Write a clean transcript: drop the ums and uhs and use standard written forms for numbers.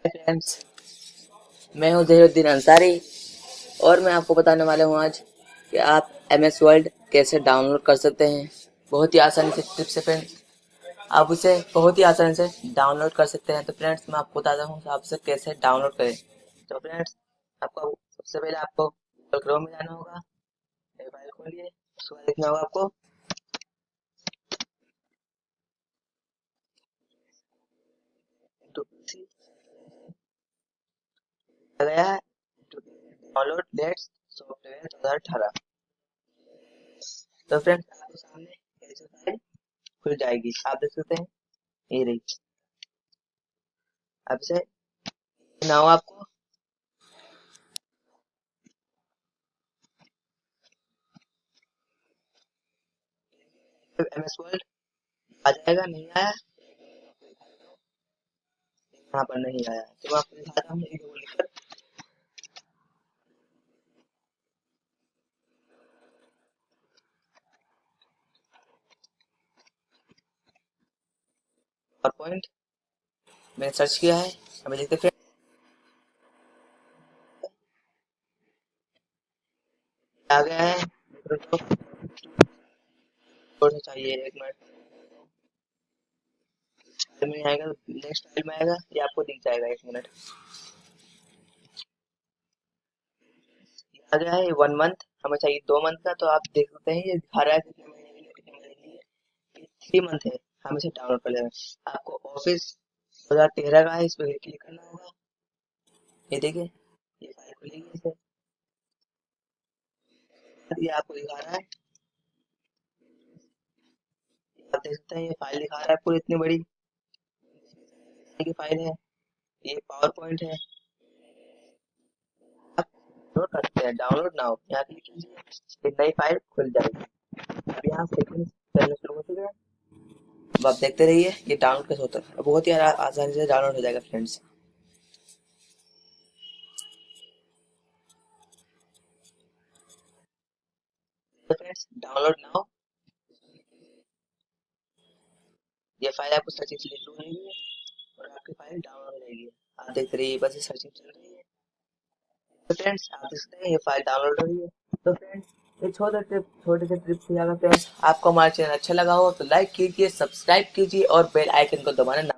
Friends, मैं हूं जहीरुद्दीन अंसारी और मैं आपको बताने वाला हूं आज कि आप MS वर्ल्ड कैसे डाउनलोड कर सकते हैं। बहुत ही आसानी से टिप्स से फ्रेंड्स, आप उसे बहुत ही आसानी से डाउनलोड कर सकते हैं। तो फ्रेंड्स, मैं आपको बताता हूं कि आप उसे कैसे डाउनलोड करें। तो फ्रेंड्स, आपको सबसे पहले आपको गूगल क्रोम में जाना होगा, फाइल खोलिए, उसके बाद लिखना होगा आपको गया है डाउनलोड लेट्स सॉफ्टवेयर 2018। तो फ्रेंड्स, आपके सामने ऐसी फाइल खुल जाएगी, आप देख सकते हैं, ये रही। अब इसे ना हो आपको MS वर्ल्ड आ जाएगा, नहीं आया, यहाँ पर नहीं आया तो मैं आपको दिखाता हूँ एक लिखकर। और पॉइंट मैंने सर्च किया है, हमें देखते फिर आ गया है। तो थोड़ा सा चाहिए, एक मिनट में आएगा, नेक्स्ट फाइल में आएगा, ये आपको दिख जाएगा, एक मिनट। आ गया है 1 मंथ, हमें चाहिए 2 मंथ का। तो आप देख सकते हैं ये दिखा रहा है कितने महीने के लिए, कितने महीने के लिए। ये 3 मंथ है, हम इसे डाउनलोड कर लेंगे। आपको ऑफिस 2013 का है, इस पर क्लिक करना होगा। ये देखिए, ये फाइल खुलेगी इसे, ये आपको दिखा रहा है, आप देख सकते हैं ये फाइल दिखा रहा है पूरी इतनी बड़ी की फाइल है। ये पावर पॉइंट है, आप डाउनलोड करते हैं, डाउनलोड नाउ यहाँ क्लिक कीजिए, एक नई फाइल खुल जाएगी। अब यहाँ सेटिंग्स चलने शुरू हो चुके हैं, अब आप देखते रहिए ये डाउनलोड कैसे होता है। बहुत ही आसानी से डाउनलोड हो जाएगा फ्रेंड्स। तो फ्रेंड्स, डाउनलोड नाउ, ये फाइल आपको सर्चिंग से शुरू हो जाएगी और आपकी फाइल डाउनलोड हो जाएगी। आप देखते रहिए, बस ये सर्चिंग चल रही है। तो फ्रेंड्स, आप देख सकते हैं ये फाइल डाउनलोड हो रही है। तो फ्रेंड्स, ये छोटे से ट्रिप थी। अगर फ्रेंड्स आपको हमारा चैनल अच्छा लगा हो तो लाइक कीजिए, सब्सक्राइब कीजिए और बेल आइकन को दबाना ना